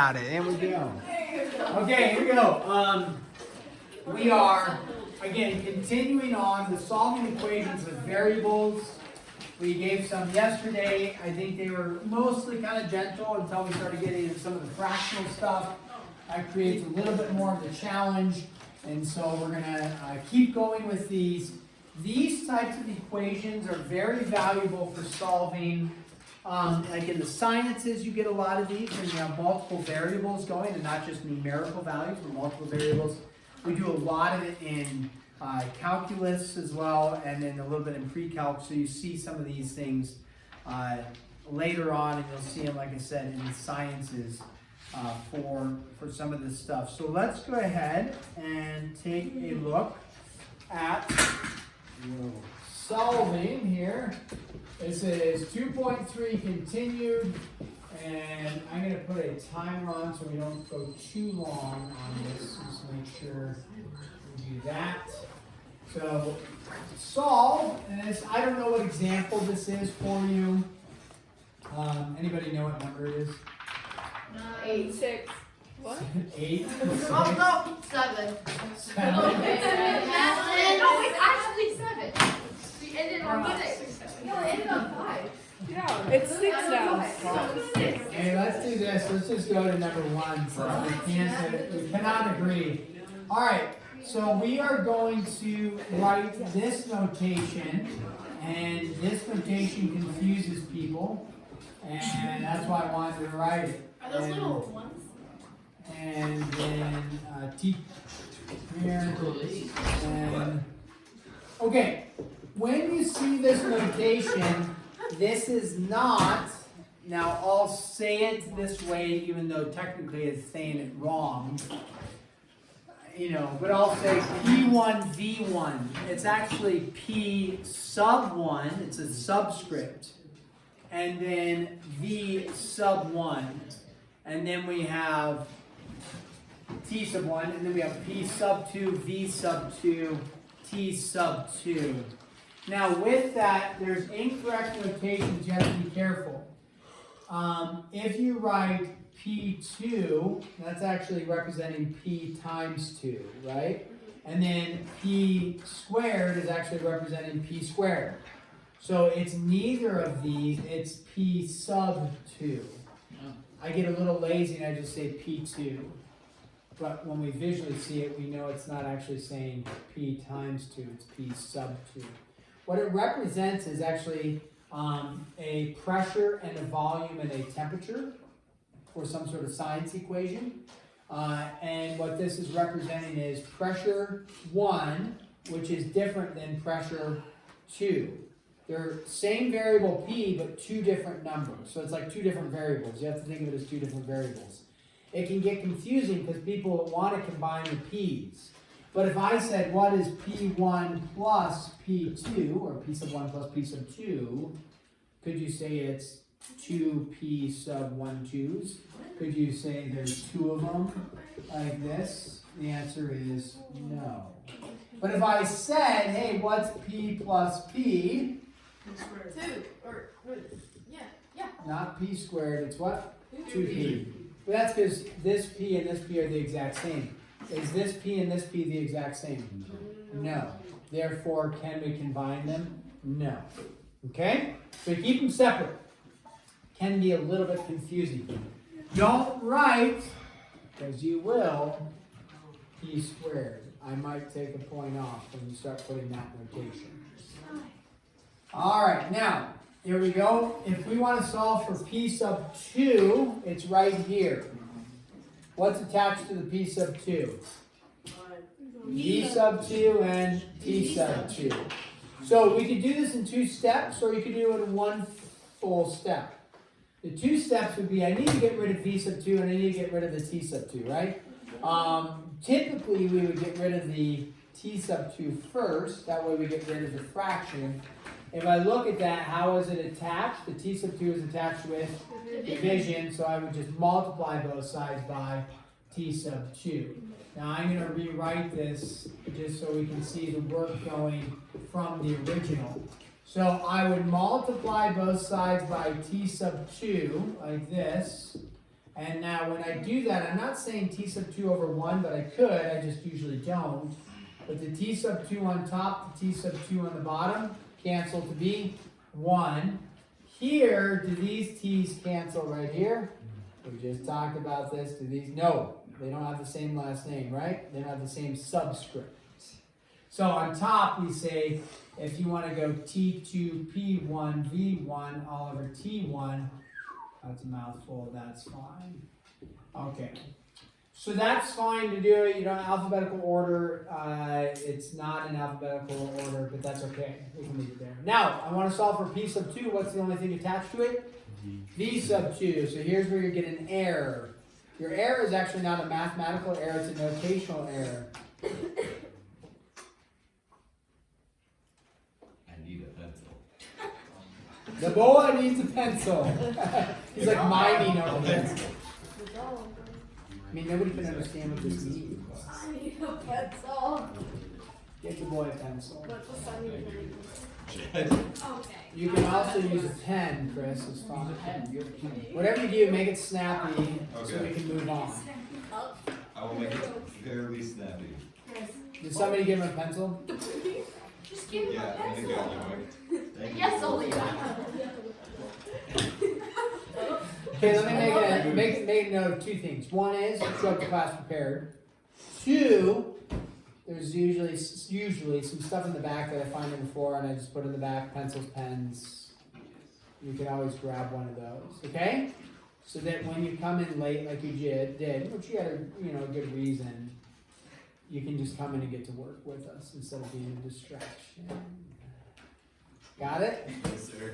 Got it, and we go. Okay, here we go. We are, again, continuing on the solving equations with variables. We gave some yesterday. I think they were mostly kind of gentle until we started getting into some of the fractional stuff. That creates a little bit more of the challenge. And so we're going to keep going with these. These types of equations are very valuable for solving. Like in the sciences, you get a lot of these when you have multiple variables going and not just numerical values, but multiple variables. We do a lot of it in calculus as well, and then a little bit in pre-calc. So you see some of these things later on, and you'll see them, like I said, in the sciences for some of this stuff. So let's go ahead and take a look at solving here. This is 2.3 continued, and I'm going to put a timer on so we don't go too long on this. Just make sure we do that. So solve, and this, I don't know what example this is for you. Anybody know what number it is? 8, 6. What? 8. Oh no, 7. 7. No, it's actually 7. We ended on 6. No, it ended on 5. Yeah, it's 6 now. Hey, let's do this. Let's just go to number 1. So we cannot agree. All right. So we are going to write this notation, and this notation confuses people, and that's why I wanted to write it. Are those little ones? And then T here, and okay. When you see this notation, this is not. Now I'll say it this way, even though technically it's saying it wrong. You know, but I'll say P1 V1. It's actually P sub 1. It's a subscript, and then V sub 1, and then we have T sub 1, and then we have P sub 2, V sub 2, T sub 2. Now with that, there's incorrect notations. You have to be careful. If you write P2, that's actually representing P times 2, right? And then P squared is actually representing P squared. So it's neither of these, it's P sub 2. I get a little lazy and I just say P2. But when we visually see it, we know it's not actually saying P times 2, it's P sub 2. What it represents is actually a pressure and a volume and a temperature for some sort of science equation. And what this is representing is pressure 1, which is different than pressure 2. They're same variable P, but 2 different numbers. So it's like 2 different variables. You have to think of it as 2 different variables. It can get confusing because people want to combine the P's. But if I said, what is P1 plus P2, or P sub 1 plus P sub 2, could you say it's 2P sub 1 2's? Could you say there's 2 of them like this? The answer is no. But if I said, hey, what's P plus P? 2. Or, yeah. Not P squared, it's what? 2P. But that's because this P and this P are the exact same. Is this P and this P the exact same? No. Therefore, can we combine them? No. Okay? So keep them separate. Can be a little bit confusing. Don't write, because you will, P squared. I might take a point off when you start putting that notation. All right, now, here we go. If we want to solve for P sub 2, it's right here. What's attached to the P sub 2? V sub 2 and T sub 2. So we could do this in 2 steps, or you could do it in 1 full step. The 2 steps would be, I need to get rid of V sub 2 and I need to get rid of the T sub 2, right? Typically, we would get rid of the T sub 2 first. That way we get rid of the fraction. If I look at that, how is it attached? The T sub 2 is attached with division, so I would just multiply both sides by T sub 2. Now I'm going to rewrite this just so we can see the work going from the original. So I would multiply both sides by T sub 2, like this. And now when I do that, I'm not saying t sub 2 over 1, but I could, I just usually don't. But the t sub 2 on top, the t sub 2 on the bottom, cancel to be 1. Here, do these t's cancel right here? We just talked about this. Do these? No, they don't have the same last name, right? They don't have the same subscript. So on top, we say, if you want to go T2, P1, V1, all over T1, that's a mouthful, that's fine. Okay, so that's fine to do it. You don't alphabetical order. It's not in alphabetical order, but that's okay. We can leave it there. Now, I want to solve for P sub 2. What's the only thing attached to it? V sub 2. So here's where you're getting an error. Your error is actually not a mathematical error, it's a notational error. The boy needs a pencil. He's like mining over this. I mean, nobody can understand what this means. I need a pencil. Get the boy a pencil. What's the sun usually? Okay. You can also use a pen, Chris. It's fine. Whatever you do, make it snappy so we can move on. I will make it fairly snappy. Did somebody give him a pencil? Just give me Yeah, my I think pencil. Thank you. Yes, Olivia. Okay, let me make a note of two things. One is show up to class prepared. Two, there's usually some stuff in the back that I find on the floor and I just put in the back, pencils, pens. You can always grab one of those, okay? So that when you come in late like you did, which you had a good reason, you can just come in and get to work with us instead of being a distraction. Got it? Yes, sir.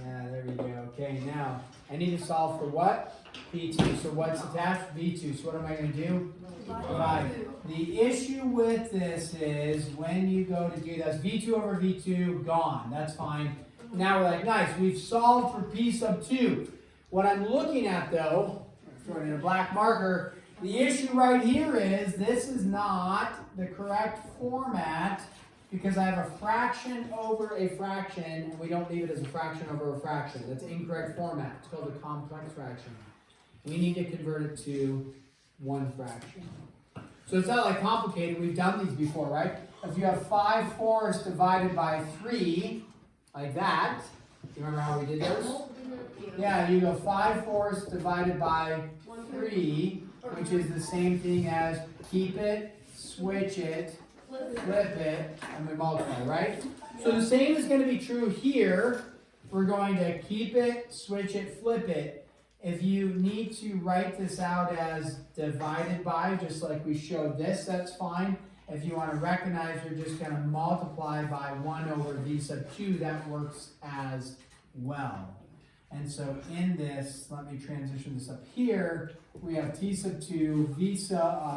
Yeah, there we go. Okay, now I need to solve for what? P2. So what's attached? V2. So what am I going to do? Divide. The issue with this is when you go to do this, V2 over V2, gone. That's fine. Now we're like, nice, we've solved for P sub 2. What I'm looking at though, throw it in a black marker, the issue right here is this is not the correct format because I have a fraction over a fraction and we don't leave it as a fraction over a fraction. That's incorrect format. It's called a complex fraction. We need to convert it to one fraction. So it's not like complicated. We've done these before, right? If you have 5/4 divided by 3, like that, you remember how we did those? Yeah, you go 5/4 divided by 3, which is the same thing as keep it, switch it, flip it, and we multiply, right? So the same is going to be true here. We're going to keep it, switch it, flip it. If you need to write this out as divided by, just like we showed this, that's fine. If you want to recognize you're just going to multiply by 1 over v sub 2, that works as well. And so in this, let me transition this up here. We have t sub 2, p sub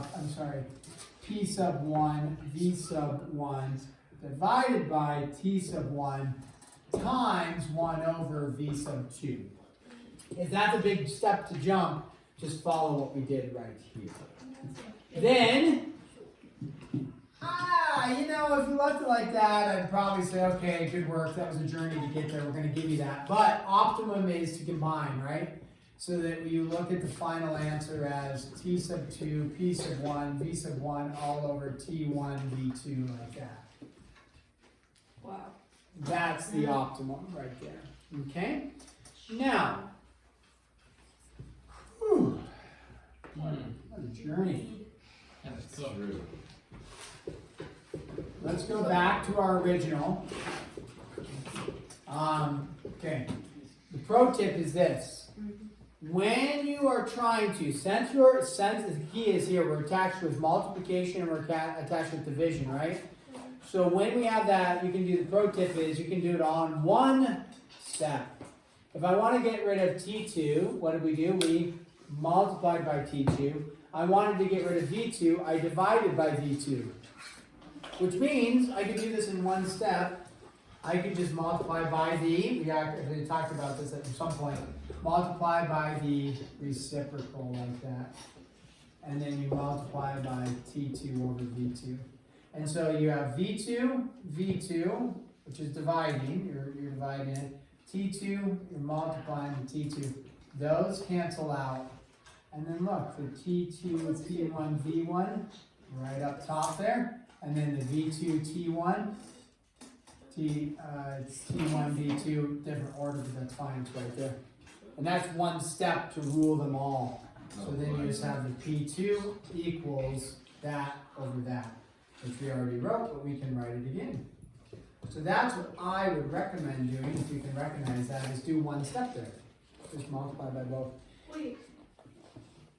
1, v sub 1 divided by t sub 1 times 1 over v sub 2. If that's a big step to jump, just follow what we did right here. Then, if you left it like that, I'd probably say, okay, good work, that was a journey to get there, we're going to give you that. But optimum is to combine, right? So that you look at the final answer as t sub 2, p sub 1, v sub 1, all over t1, v2, like that. Wow. That's the optimum right there. Okay? Now, what a journey. That's true. Let's go back to our original. Okay. The pro tip is this. When you are trying to, since the key is here, we're attached with multiplication and we're attached with division, right? So when we have that, you can do, the pro tip is you can do it on one step. If I want to get rid of T2, what did we do? We multiplied by T2. I wanted to get rid of V2, I divided by V2. Which means I could do this in one step. I could just multiply by we actually talked about this at some point, multiply by the reciprocal like that. And then you multiply by T2 over V2. And so you have V2, V2, which is dividing, you're dividing it. T2, you're multiplying the T2. Those cancel out. And then look, the T2, T1, V1, right up top there. And then the V2, T1, it's T1, V2, different order, but that's fine, it's right there. And that's one step to rule them all. So then you just have the P2 equals that over that, which we already wrote, but we can write it again. So that's what I would recommend doing, if you can recognize that, is do one step there. Just multiply by both. Wait,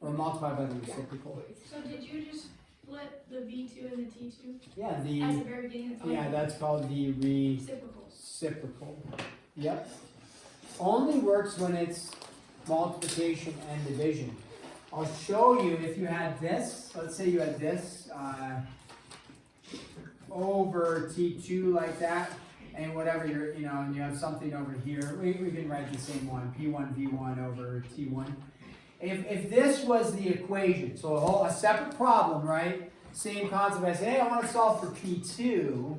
Or multiply by the reciprocal. so did you just split the V2 and the T2 Yeah, at the very beginning of the yeah, that's called the reciprocal? reciprocal. Yep. Only works when it's multiplication and division. I'll show you if you had this, let's say you had this over T2 like that, and whatever you're, and you have something over here, we can write the same one, P1, V1 over T1. If this was the equation, so a separate problem, right? Same concept. I say, hey, I want to solve for P2.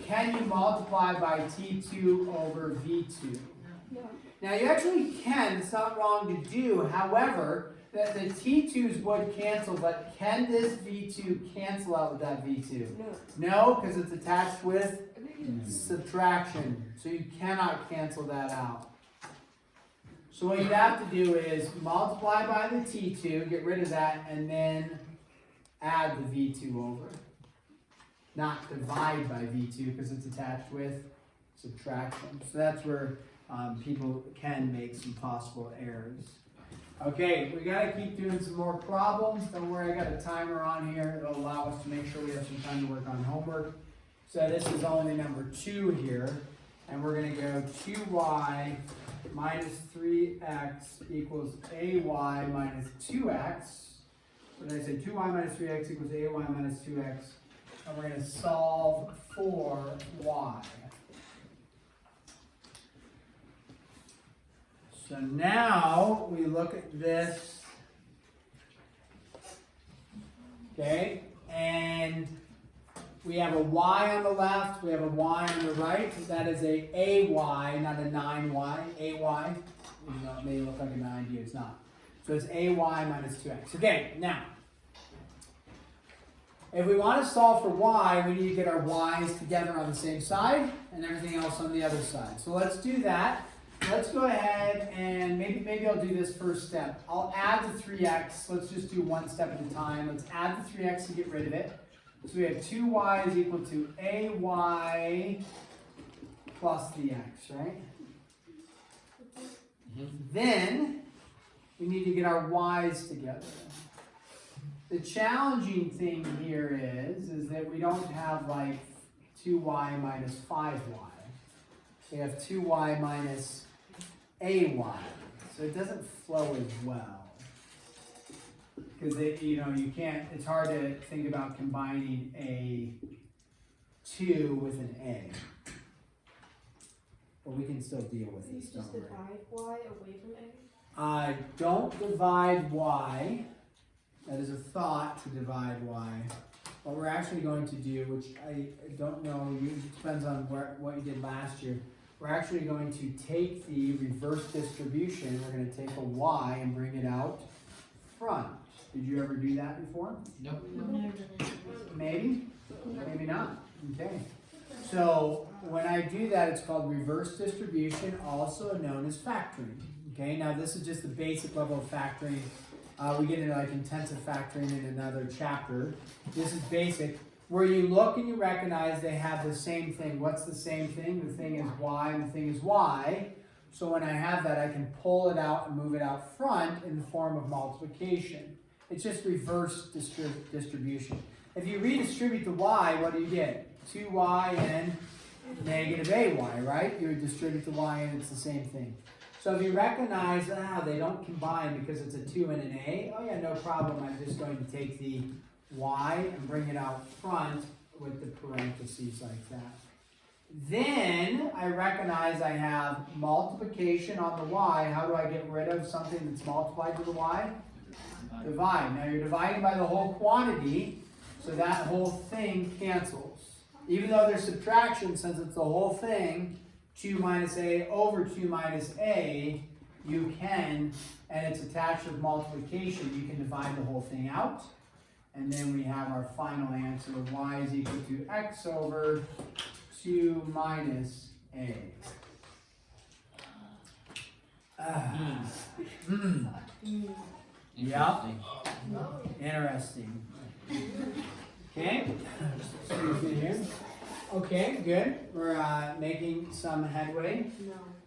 Can you multiply by T2 over V2? No. Now you actually can, it's not wrong to do, however, that the T2s would cancel, but can this V2 cancel out with that V2? No. No, because it's attached with subtraction, so you cannot cancel that out. So what you'd have to do is multiply by the T2, get rid of that, and then add the V2 over. Not divide by V2 because it's attached with subtraction. So that's where people can make some possible errors. Okay, we gotta keep doing some more problems. Don't worry, I got a timer on here. It'll allow us to make sure we have some time to work on homework. So this is only number 2 here. And we're gonna go 2y minus 3x equals ay minus 2x. What did I say? 2y minus 3x equals ay minus 2x. And we're going to solve for y. So now we look at this. Okay, and we have a y on the left, we have a y on the right. That is a ay, not a 9y, ay. Even though it may look like a 9, it's not. So it's ay minus 2x. Okay, now, if we want to solve for y, we need to get our y's together on the same side and everything else on the other side. So let's do that. Let's go ahead and maybe I'll do this first step. I'll add the 3x. Let's just do one step at a time. Let's add the 3x and get rid of it. So we have 2y is equal to ay plus the x, right? Then we need to get our y's together. The challenging thing here is that we don't have like 2y minus 5y. We have 2y minus ay. So it doesn't flow as well. Because you can't, it's hard to think about combining a 2 with an a. But we can still deal with this, don't worry. Divide y away from a? Don't divide y. That is a thought to divide y. What we're actually going to do, which I don't know, it depends on what you did last year. We're actually going to take the reverse distribution. We're going to take a y and bring it out front. Did you ever do that before? Nope. Maybe? Maybe not. Okay. So when I do that, it's called reverse distribution, also known as factoring. Okay, now this is just the basic level of factoring. We get into like intensive factoring in another chapter. This is basic, where you look and you recognize they have the same thing. What's the same thing? The thing is y and the thing is y. So when I have that, I can pull it out and move it out front in the form of multiplication. It's just reverse distribution. If you redistribute the y, what do you get? 2y and negative ay, right? You distribute the y and it's the same thing. So if you recognize, they don't combine because it's a 2 and an a, oh yeah, no problem. I'm just going to take the y and bring it out front with the parentheses like that. Then I recognize I have multiplication on the y. How do I get rid of something that's multiplied to the y? Divide. Now you're dividing by the whole quantity, so that whole thing cancels. Even though there's subtraction, since it's the whole thing, 2 minus a over 2 minus a, you can, and it's attached with multiplication, you can divide the whole thing out. And then we have our final answer, y is equal to x over 2 minus a. Yep. Interesting. Okay. Excuse me here. Okay, good. We're making some headway.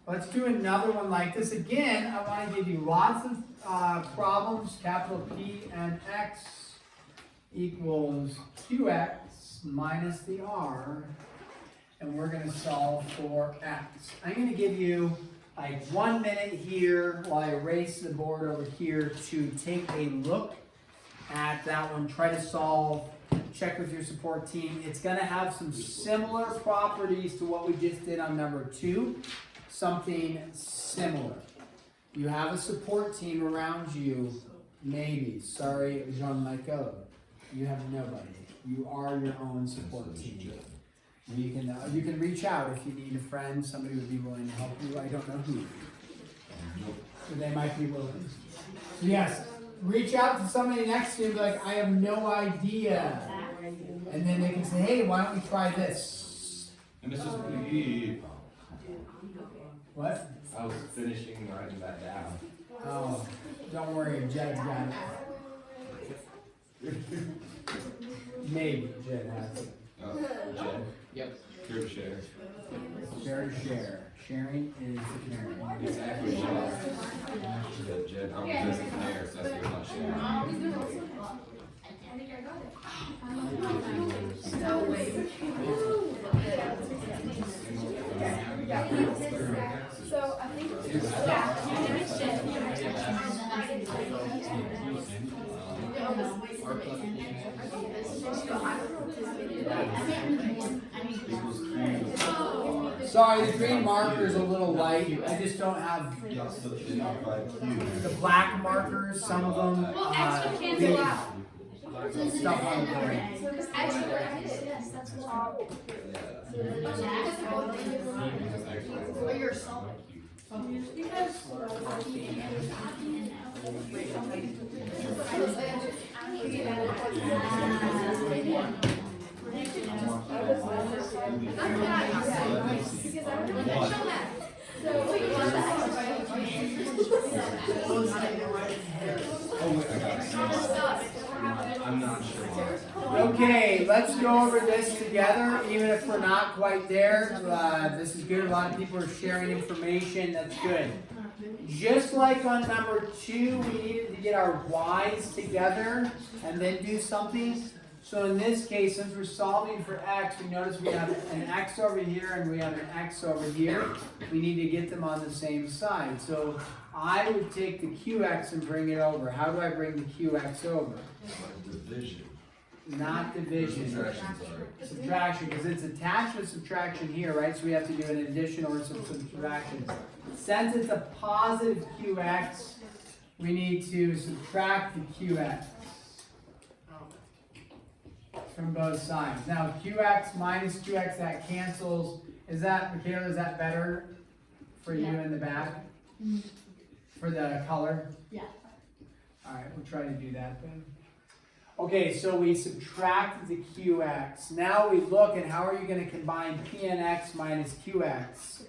Let's do another one like this. Again, I want to give you lots of problems. Capital P and X equals QX minus the R. And we're going to solve for X. I'm going to give you like 1 minute here while I erase the board over here to take a look at that one. Try to solve. Check with your support team. It's going to have some similar properties to what we just did on number 2. Something similar. You have a support team around you. Maybe. Sorry, Jean-Michel. You have nobody. You are your own support team. You can reach out if you need a friend. Somebody would be willing to help you. I don't know who. But they might be willing. Yes. Reach out to somebody next to you and be like, I have no idea. And then they can say, hey, why don't we try this? And this is What? I was finishing writing that down. Oh, don't worry, Jed's got it. Maybe Jed has it. Oh, Jed. Yep. Here to share. Share to share. Sharing is caring. It's actually Jed. Jed, I'm just there, so that's what I'm not sharing. I think I got it. No way. So I think Sorry, the green marker is a little light. I just don't have the black markers. Some of them well, extra cancel out. stuff on the board. Because extra, yes, that's what. Or your song. I'm not sure. Okay, let's go over this together, even if we're not quite there. This is good. A lot of people are sharing information. That's good. Just like on number 2, we needed to get our y's together and then do something. So in this case, since we're solving for x, we notice we have an x over here and we have an x over here. We need to get them on the same side. So I would take the qx and bring it over. How do I bring the qx over? Division. Not division. Subtraction, sorry. Subtraction, because it's attached with subtraction here, right? So we have to do an addition or some subtraction. Since it's a positive qx, we need to subtract the qx from both sides. Now qx minus qx, that cancels. Is that, Michaela, is that better for you in the back? For the color? Yeah. Alright, we'll try to do that then. Okay, so we subtract the qx. Now we look at how are you going to combine pnx minus qx.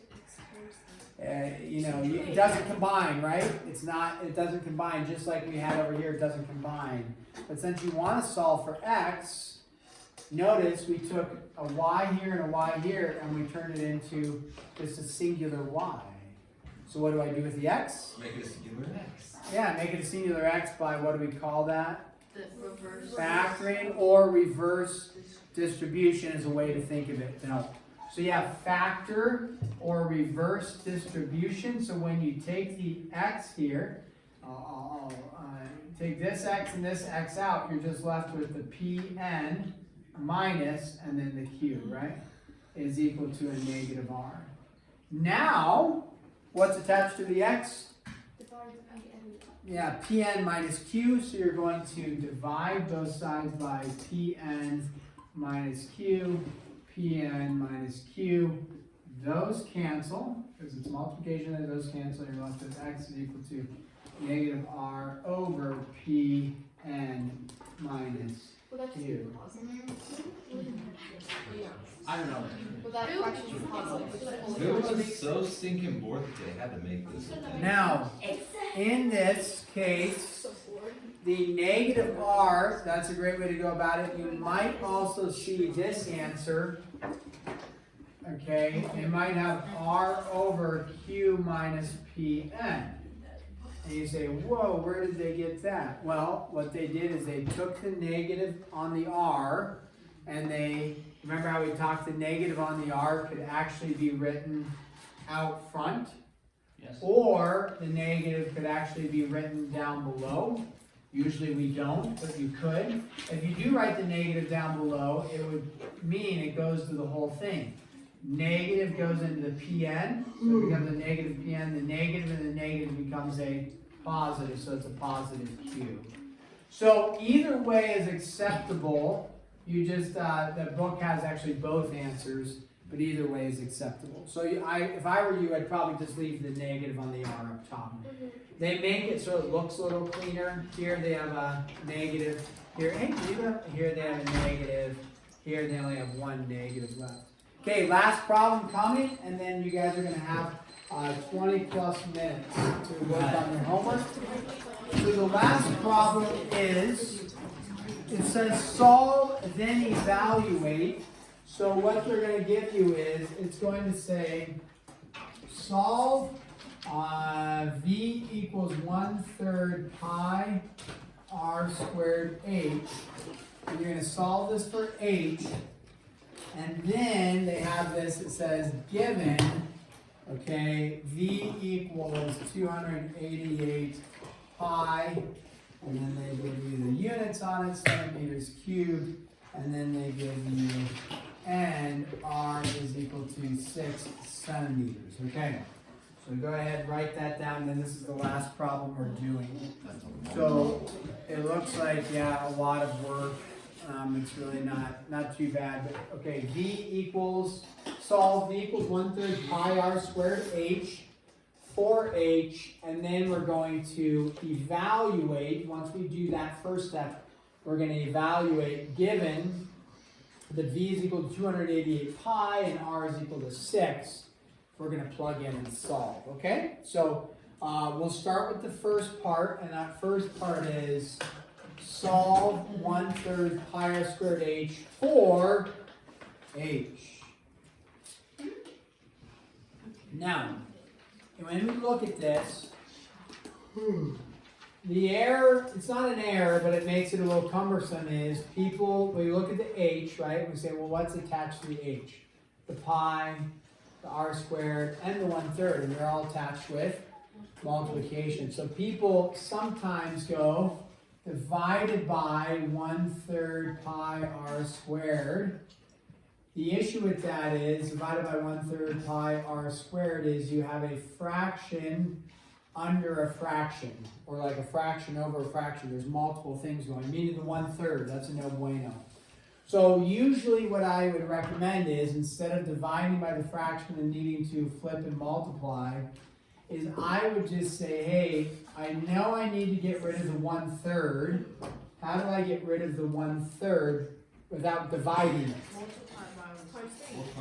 It doesn't combine, right? It doesn't combine, just like we had over here, it doesn't combine. But since you want to solve for x, notice we took a y here and a y here, and we turned it into just a singular y. So what do I do with the x? Make it a singular x. Yeah, make it a singular x by, what do we call that? The reverse. Factoring or reverse distribution is a way to think of it. Now, so you have factor or reverse distribution. So when you take the x here, I'll take this x and this x out, you're just left with the pn minus, and then the q, right, is equal to a negative r. Now, what's attached to the x? Yeah, pn minus q, so you're going to divide both sides by pn minus q, pn minus q, those cancel, because it's multiplication and those cancel, you're left with x is equal to negative r over pn minus Well, that's q. I don't know. Well, that fraction is positive. It was so stinking bored that they had to make this a thing. Now, in this case, the negative r, that's a great way to go about it. You might also see this answer. Okay, it might have r over q minus pn. And you say, whoa, where did they get that? Well, what they did is they took the negative on the r, and they, remember how we talked the negative on the r could actually be written out front? Yes. Or the negative could actually be written down below. Usually we don't, but you could. If you do write the negative down below, it would mean it goes to the whole thing. Negative goes into the pn, so it becomes a negative pn. The negative and the negative becomes a positive, so it's a positive q. So either way is acceptable. You just, the book has actually both answers, but either way is acceptable. So if I were you, I'd probably just leave the negative on the r up top. They make it so it looks a little cleaner. Here they have a negative. Here, hey, here they have a negative. Here they only have one negative left. Okay, last problem coming, and then you guys are going to have 20 plus minutes to work on your homework. So the last problem is, it says solve, then evaluate. So what they're going to give you is, it's going to say solve v equals 1/3 pi r squared h. And you're going to solve this for h. And then they have this, it says given, okay, v equals 288 pi, and then they give you the units on it, centimeters cubed, and then they give you, and r is equal to 6 centimeters, okay? So go ahead, write that down, then this is the last problem we're doing. So it looks like, yeah, a lot of work. It's really not too bad, but okay, v equals, solve v equals 1/3 pi r squared h for h, and then we're going to evaluate. Once we do that first step, we're going to evaluate given that v is equal to 288 pi and r is equal to 6. We're going to plug in and solve, okay? So we'll start with the first part, and that first part is solve 1/3 pi r squared h for h. Now, when we look at this, the error, it's not an error, but it makes it a little cumbersome, is people, when you look at the h, right, we say, well, what's attached to the h? The pi, the r squared, and the 1/3, and they're all attached with multiplication. So people sometimes go divided by 1/3 pi r squared. The issue with that is, divided by 1/3 pi r squared is you have a fraction under a fraction, or like a fraction over a fraction. There's multiple things going, meaning the 1/3, that's a no bueno. So usually what I would recommend is, instead of dividing by the fraction and needing to flip and multiply, is I would just say, hey, I know I need to get rid of the 1/3. How do I get rid of the 1/3 without dividing it?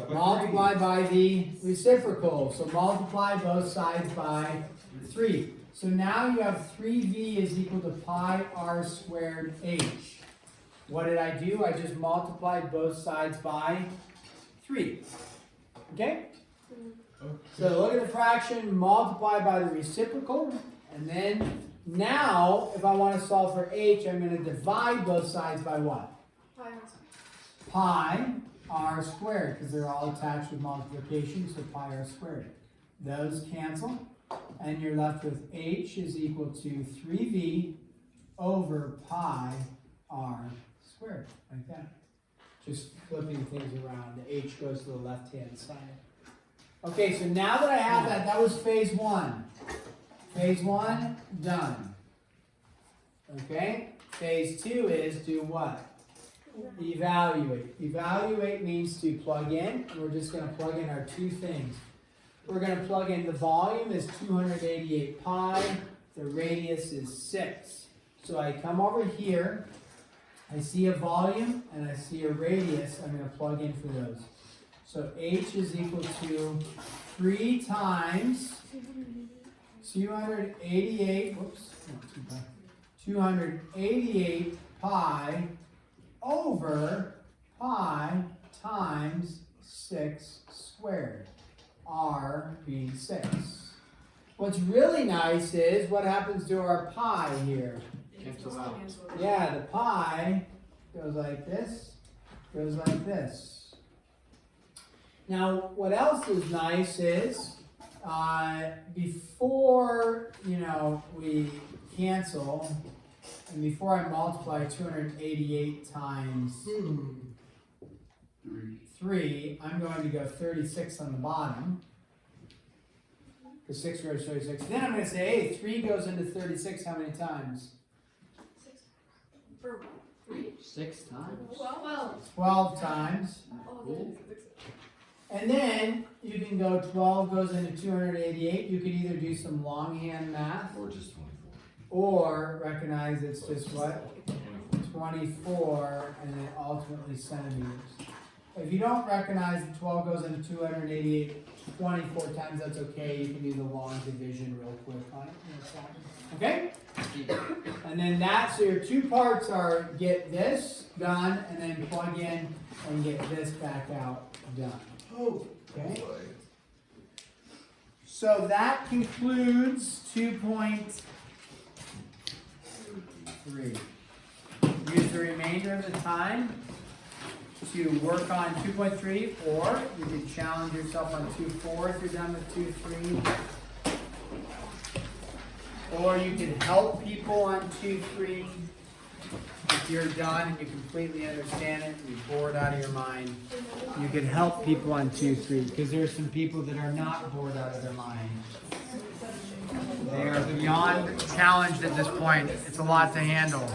Multiply by the reciprocal. So multiply both sides by 3. So now you have 3v is equal to pi r squared h. What did I do? I just multiplied both sides by 3. Okay? So look at the fraction, multiply by the reciprocal, and then now, if I want to solve for h, I'm going to divide both sides by what? Pi r squared, because they're all attached with multiplication, so pi r squared. Those cancel, and you're left with h is equal to 3v over pi r squared, like that. Just flipping things around, the h goes to the left-hand side. Okay, so now that I have that, that was phase 1. Phase 1, done. Okay, phase 2 is do what? Evaluate. Evaluate means to plug in, and we're just going to plug in our two things. We're going to plug in the volume is 288 pi, the radius is 6. So I come over here, I see a volume, and I see a radius. I'm going to plug in for those. So h is equal to 3 times 288, whoops, not 2 pi, 288 pi over pi times 6 squared, r being 6. What's really nice is what happens to our pi here. Cancel out. Yeah, the pi goes like this, goes like this. Now, what else is nice is before, we cancel, and before I multiply 288 times 3, I'm going to go 36 on the bottom. Because 6 goes to 36. Then I'm going to say, hey, 3 goes into 36 how many times? 6 times. 12 times. And then you can go 12 goes into 288. You can either do some longhand math Or just 24. or recognize it's just what? 24 and then ultimately centimeters. If you don't recognize that 12 goes into 288 24 times, that's okay. You can do the long division real quick on it. Okay? And then so your two parts are get this done and then plug in and get this back out done. Okay? So that concludes 2.3. Use the remainder of the time to work on 2.3, or you can challenge yourself on 2.4 if you're done with 2.3. Or you can help people on 2.3 if you're done and you completely understand it and you're bored out of your mind. You can help people on 2.3 because there are some people that are not bored out of their mind. They are beyond challenged at this point. It's a lot to handle.